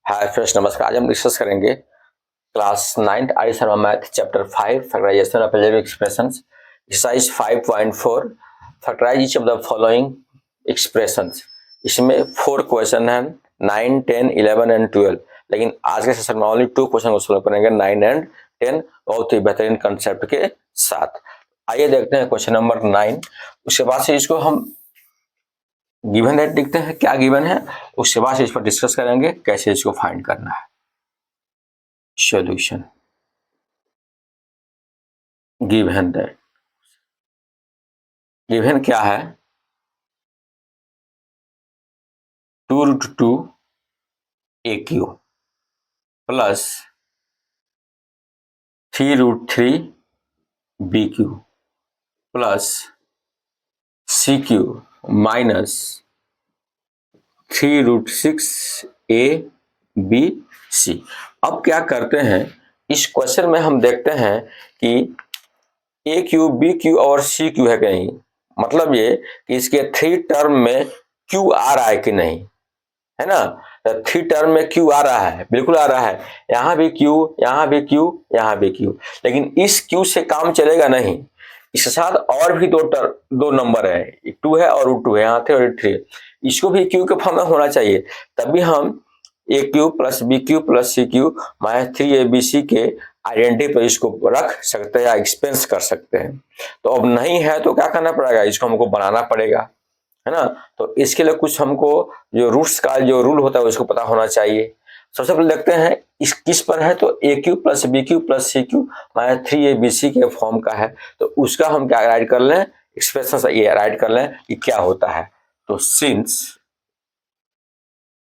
Hi friends, नमस्कार। आज हम डिस्कस करेंगे class 9th Arya Sharma math chapter 5 factorisation of algebraic expressions exercise 5.4 factorise each of the following expressions. इसमें 4 question हैं 9, 10, 11 and 12। लेकिन आज के सेशन में ओनली 2 क्वेश्चन को सोल्व करेंगे 9 एंड 10 बहुत ही बेहतरीन कंसेप्ट के साथ। आइए देखते हैं क्वेश्चन नंबर 9। उसके बाद से इसको हम गिवन रेट देखते हैं क्या गिवन है, उसके बाद इस पर डिस्कस करेंगे कैसे इसको फाइंड करना है। सॉल्यूशन गिवन दैट, गिवन क्या है 2√2 AQ plus 3√3 BQ plus CQ minus 3√6 ABC। अब क्या करते हैं, इस क्वेश्चन में हम देखते हैं कि AQ BQ और CQ है कि नहीं, मतलब ये कि इसके 3 टर्म में Q आ रहा है कि नहीं, है ना। 3 टर्म में Q आ रहा है, बिल्कुल आ रहा है। यहाँ भी Q, यहाँ भी Q, यहाँ भी Q, लेकिन इस Q से काम चलेगा नहीं। इसके साथ और भी दो नंबर है, 2 है और √2 है, यहाँ थे और 3। इसको भी Q के फॉर्म में होना चाहिए, तभी हम AQ plus BQ plus CQ minus 3ABC के आइडेंटिटी पर इसको रख सकते हैं या एक्सपेंस कर सकते हैं। तो अब नहीं है तो क्या करना पड़ेगा, इसको हमको बनाना पड़ेगा, है ना। तो इसके लिए कुछ हमको जो रूट्स का जो रूल होता है उसको पता होना चाहिए। सबसे पहले देखते हैं इस किस पर है, तो AQ plus BQ plus CQ minus 3ABC के फॉर्म का है। तो उसका हम क्या राइट कर लें, एक्सप्रेशन ये राइट कर लें कि क्या होता है। तो सिंस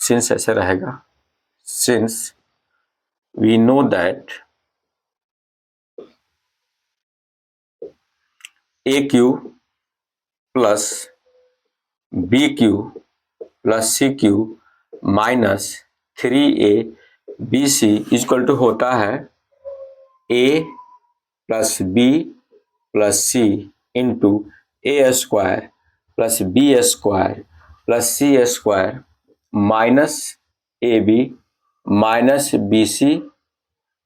ऐसे रहेगा, since we know that AQ plus BQ plus CQ minus 3ABC equal to होता है A plus B plus C into A square plus B square plus C square minus AB minus BC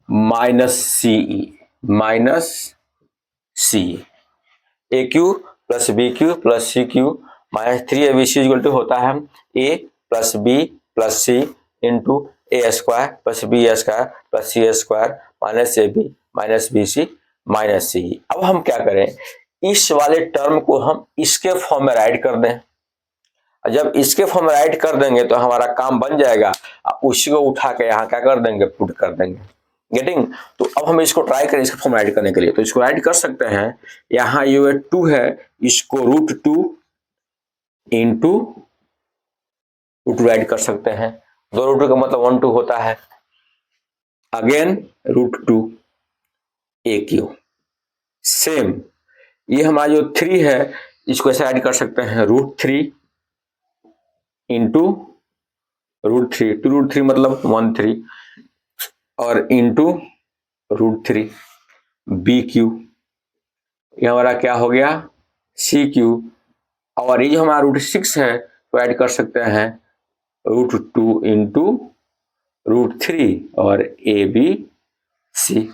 minus CE AQ plus BQ plus CQ minus 3ABC equal to होता है A plus B plus C into A square plus B square plus C square minus AB minus BC minus CE। अब हम क्या करें, इस वाले term को हम इसके फॉर्म में राइट कर दें। जब इसके फॉर्म में राइट कर देंगे तो हमारा काम बन जाएगा, उसी को उठा के यहाँ क्या कर देंगे, पुट कर देंगे। गेटिंग। तो अब हम इसको ट्राई करें इसको फॉर्म राइट करने के लिए, तो इसको राइट कर सकते हैं। यहाँ ये 2 है, इसको √2 इंटू √2 राइट कर सकते हैं। 2 √2 का मतलब 1 2 होता है। अगेन √2 AQ सेम, ये हमारा जो 3 है इसको ऐसे राइट कर सकते हैं √3 इंटू √3, 2√3 मतलब 1 3 और इंटू √3 BQ। ये हमारा क्या हो गया CQ, और ये जो हमारा √6 है तो ऐड कर सकते हैं √2 इंटू √3 और ABC।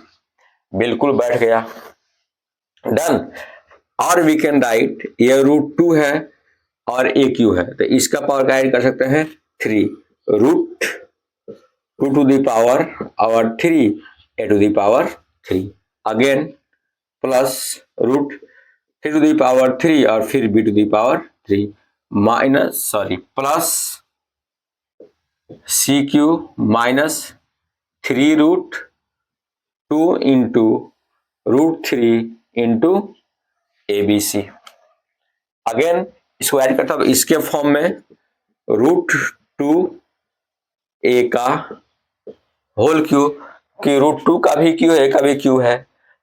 बिल्कुल बैठ गया, डन। और वी कैन राइट ये √2 है और AQ है, तो इसका पावर का ऐड कर सकते हैं 3 √2 टू द पावर और 3 a to the power 3 again plus √3 to the power 3 और फिर b to the power 3 minus plus CQ minus 3√2 into √3 into ABC। Again इसको ऐड करता हूं, तो इसके फॉर्म में √2 A का होल क्यू, कि √2 का भी क्यू है, A का भी क्यू है।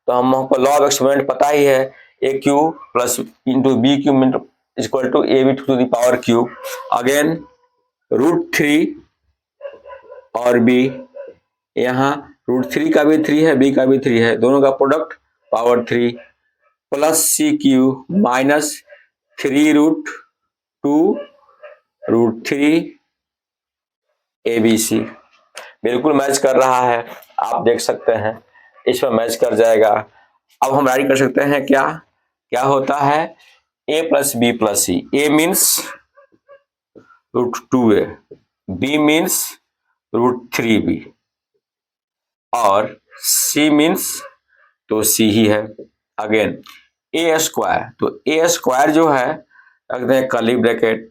तो हमको लॉ ऑफ एक्सपोनेंट पता ही है, AQ plus into BQ equal to AB to the power cube. Again √3 और B, यहाँ √3 का भी 3 है, B का भी 3 है, दोनों का product power 3 plus CQ minus 3√2 √3 ABC। बिल्कुल मैच कर रहा है, आप देख सकते हैं इसमें मैच कर जाएगा। अब हम राइट कर सकते हैं क्या क्या होता है a plus B plus C. A means √2a, B means √3b और c मीन्स तो c ही है। अगेन ए स्क्वायर, तो ए स्क्वायर जो है रखते हैं कर्ली ब्रैकेट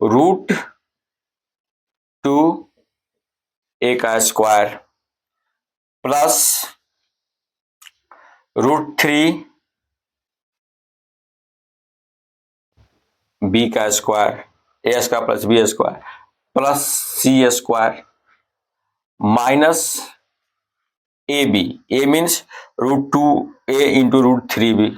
√2a का स्क्वायर प्लस √3b का square, A square plus B square plus C square minus A B, A means √2a into √3b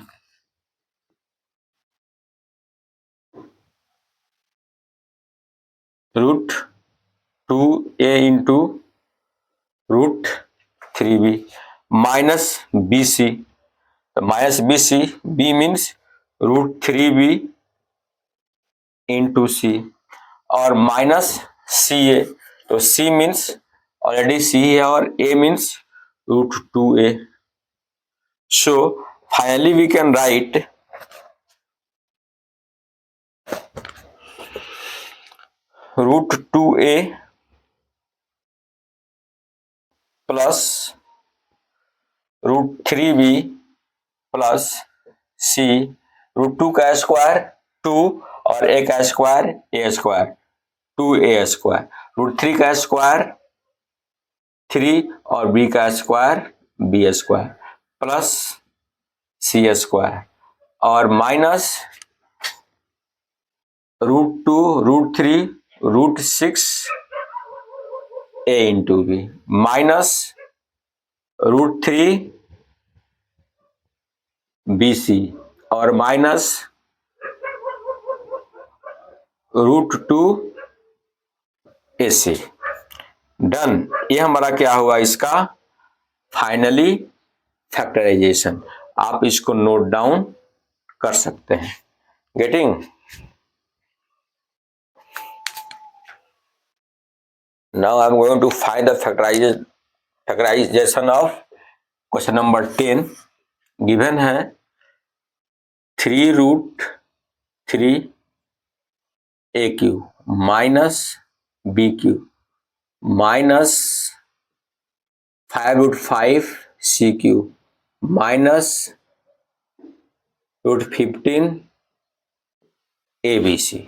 √2a into √3b minus B C, minus B C, B means √3b into C और minus सी ए, तो C means already C है और A means √2a। So finally we can write √2a plus √3b plus C, √2 का square 2 और a का square a square 2a square, √3 का square 3 और b का square b square plus c square और minus √2 √3 √6 a into B minus √3 BC और minus √2 AC। Done, ये हमारा क्या हुआ इसका फाइनली फैक्टराइजेशन। आप इसको नोट डाउन कर सकते हैं। Getting? Now I am going to find the factorisation of question number 10। Given है 3√3AQ minus BQ minus 5√5CQ minus √15ABC।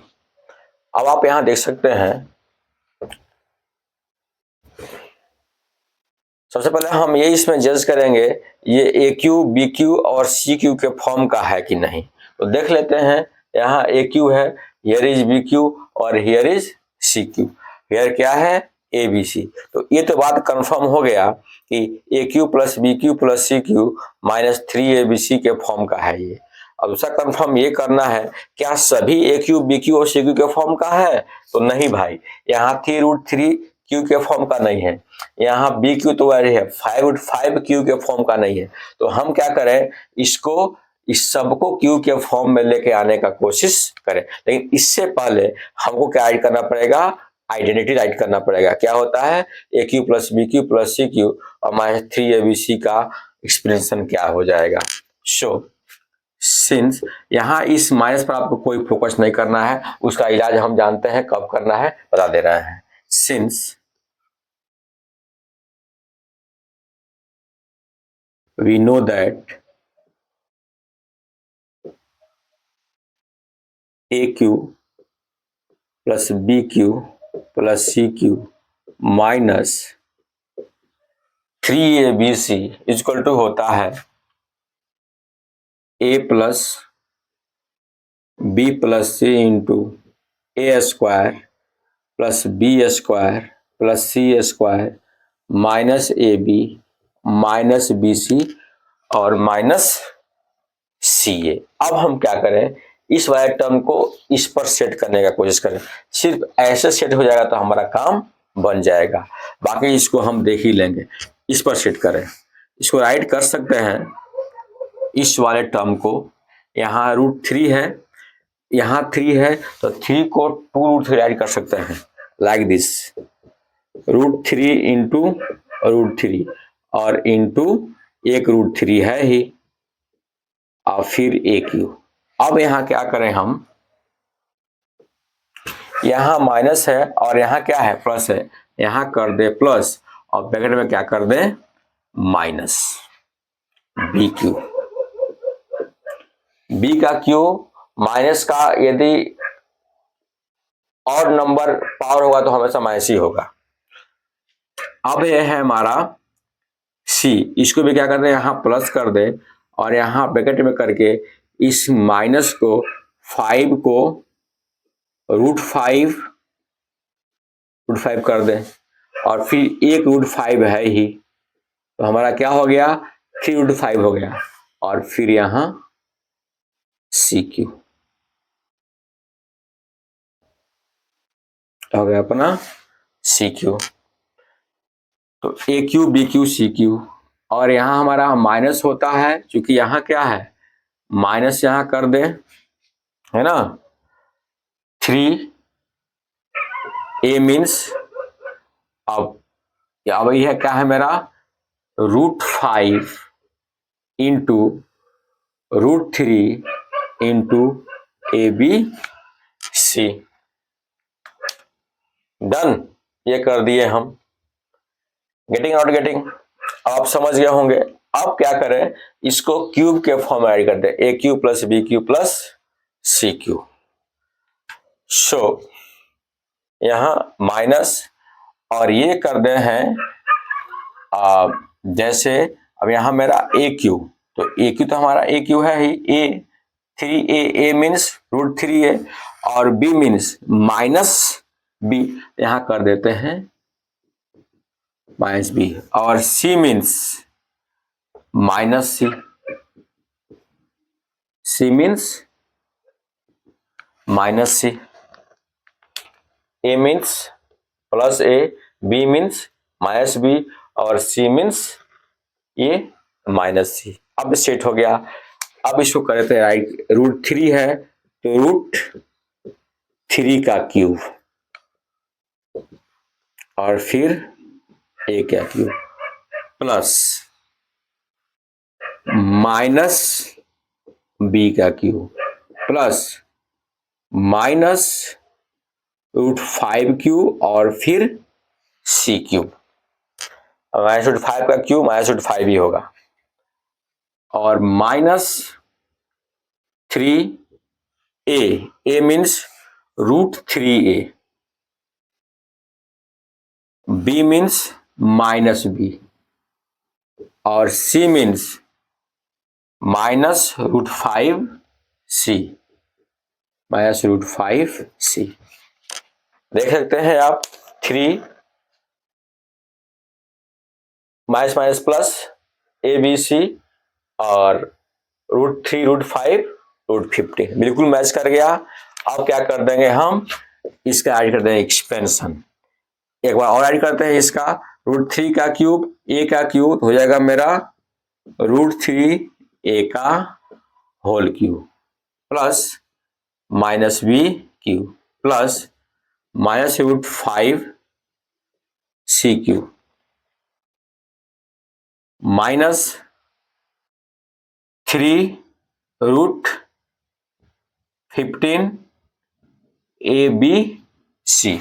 अब आप यहां देख सकते हैं, सबसे पहले हम ये इसमें जज करेंगे ये AQ BQ और CQ के फॉर्म का है कि नहीं। तो देख लेते हैं, यहाँ AQ है, हियर इज BQ और हियर इज CQ, हियर क्या है ABC। तो ये तो बात कंफर्म हो गया कि AQ plus BQ plus CQ minus 3ABC के फॉर्म का है ये। अब दूसरा कंफर्म ये करना है क्या सभी AQ BQ और CQ के फॉर्म का है। तो नहीं भाई, यहाँ 3√3Q के फॉर्म का नहीं है, यहाँ BQ तो वही है, 5√5Q के फॉर्म का नहीं है। तो हम क्या करें, इसको इस सबको Q के फॉर्म में लेके आने का कोशिश करें, लेकिन इससे पहले हमको क्या ऐड करना पड़ेगा, आइडेंटिटी राइट करना पड़ेगा। क्या होता है AQ plus BQ plus CQ और माइनस 3ABC का एक्सप्रेशन क्या हो जाएगा। सो सिंस यहाँ इस माइनस पर आपको कोई फोकस नहीं करना है, उसका इलाज हम जानते हैं कब करना है, बता दे रहे हैं। Since we know that AQ plus BQ plus CQ minus 3ABC equal to होता है A plus B plus C into A square plus B square plus C square minus AB minus BC और minus CA। अब हम क्या करें, इस वाले term को इस पर सेट करने का कोशिश करें। सिर्फ ऐसे सेट हो जाएगा तो हमारा काम बन जाएगा, बाकी इसको हम देख ही लेंगे। इस पर सेट करें, इसको राइट कर सकते हैं इस वाले टर्म को। यहाँ √3 है, यहाँ 3 है, तो 3 को 2√3 राइट कर सकते हैं लाइक दिस। √3 इंटू √3 और इंटू एक √3 है ही, और फिर AQ। अब यहाँ क्या करें हम, यहाँ माइनस है और यहाँ क्या है, प्लस है, यहाँ कर दे प्लस और ब्रैकेट में क्या कर दे, माइनस BQ। B का Q माइनस का यदि और नंबर पावर होगा तो हमेशा माइनस ही होगा। अब यह है हमारा C, इसको भी क्या कर दे, यहाँ प्लस कर दे और यहाँ ब्रैकेट में करके इस माइनस को 5 को √5 कर दे और फिर एक √5 है ही, तो हमारा क्या हो गया, 3√5 हो गया और फिर यहाँ CQ हो गया अपना CQ। तो AQ BQ CQ, और यहाँ हमारा माइनस होता है, क्योंकि यहाँ क्या है, माइनस यहाँ कर दे, है ना, 3A मीन्स अब यह क्या है मेरा, √5 इंटू √3 इंटू ABC। डन, ये कर दिए हम। गेटिंग नॉट गेटिंग, आप समझ गए होंगे। अब क्या करें, इसको क्यूब के फॉर्म में ऐड कर दें, AQ plus BQ plus CQ। सो यहाँ माइनस और ये कर दे हैं जैसे, अब यहाँ मेरा AQ, तो AQ तो हमारा AQ है ही, A मीन्स √3A और B मीन्स माइनस B, यहाँ कर देते हैं माइनस B, और C means minus C means minus C, A means plus A, B means minus B और C मीन्स ये माइनस C। अब सेट हो गया। अब इसको करते हैं राइट, √3 है तो √3 का क्यूब और फिर A का क्यूब प्लस माइनस B का क्यूब प्लस माइनस √5 क्यूब और फिर C क्यूब, -√5 का क्यूब -√5 ही होगा, और minus 3A means √3A, B means minus B और C मीन्स -√5C, -√5C। देख सकते हैं आप, 3 माइनस माइनस प्लस ABC और √3 √5 √15 बिल्कुल मैच कर गया। अब क्या कर देंगे हम, इसका ऐड कर देंगे एक्सपेंशन, एक बार और ऐड करते हैं इसका, √3 का क्यूब A का क्यूब हो जाएगा मेरा √3A का whole cube plus minus B cube plus -√5C cube minus 3√15ABC,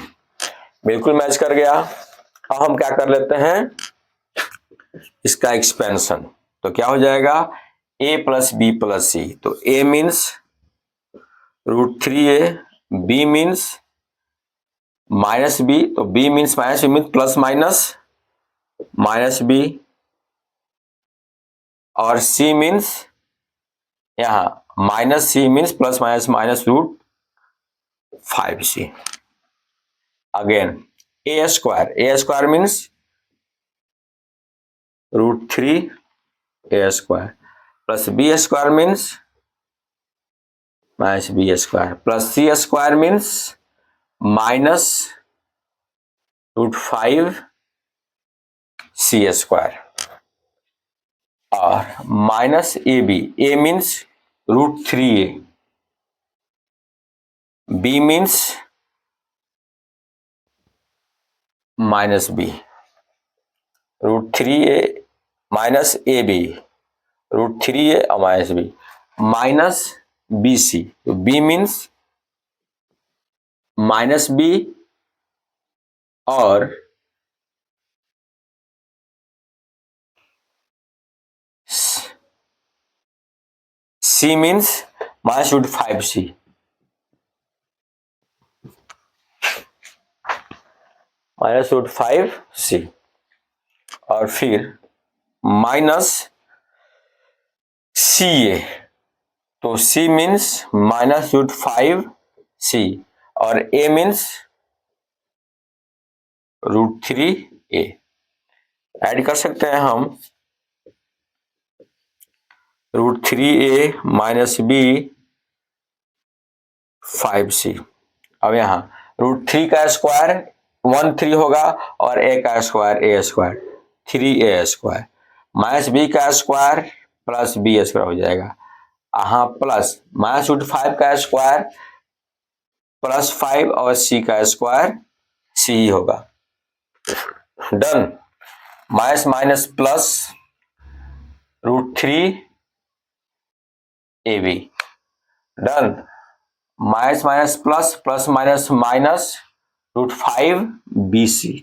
बिल्कुल मैच कर गया। अब हम क्या कर लेते हैं, इसका एक्सपेंशन, तो क्या हो जाएगा, A plus B plus C, तो A means √3A, B means minus B, तो B means minus, B means plus minus B और C मीन्स यहाँ minus C means plus minus √5C। Again A square means √3A square plus B square means minus B square plus C square means minus √5C square और minus AB, A means √3A, B means minus B, √3a minus A B, √3a और minus B, minus B C, तो B means minus B और C means -√5c, -√5c, और फिर minus सी ए, तो c means -√5c और a means √3a। Add कर सकते हैं हम √3a माइनस बी 5c। अब यहाँ √3 का स्क्वायर 13 होगा और a का square a² 3a² minus B का स्क्वायर प्लस b² हो जाएगा। यहाँ प्लस -√5 का स्क्वायर प्लस 5 और c का स्क्वायर c ही होगा। Done. Minus minus plus √3ab, done. Minus minus plus, plus minus minus √5bc,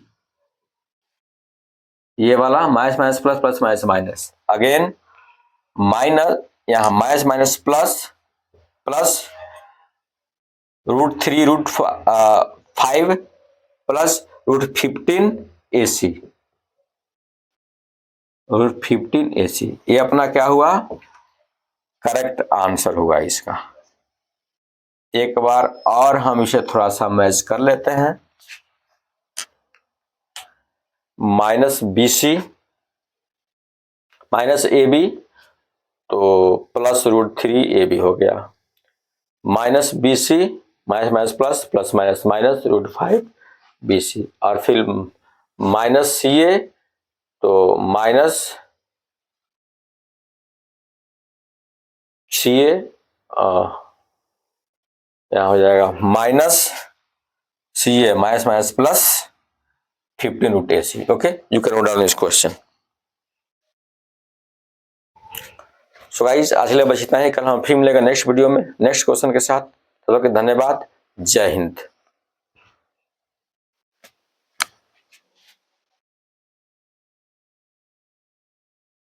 ये वाला minus minus plus, plus minus minus, again minus, यहाँ minus minus plus, plus √3√5 plus √15ac, √15ac, ये अपना क्या हुआ, करेक्ट आंसर होगा इसका। एक बार और हम इसे थोड़ा सा मैच कर लेते हैं, माइनस BC माइनस AB, तो प्लस √3AB हो गया, minus BC minus minus plus, plus minus minus √5bc, और फिर माइनस CA, तो माइनस CA, यहाँ हो जाएगा minus CA minus minus plus 15√ac। Okay, you can note down this question. So guys, आज के लिए बस इतना ही। कल हम फिर मिलेगा नेक्स्ट वीडियो में नेक्स्ट क्वेश्चन के साथ। चलो, धन्यवाद, जय हिंद।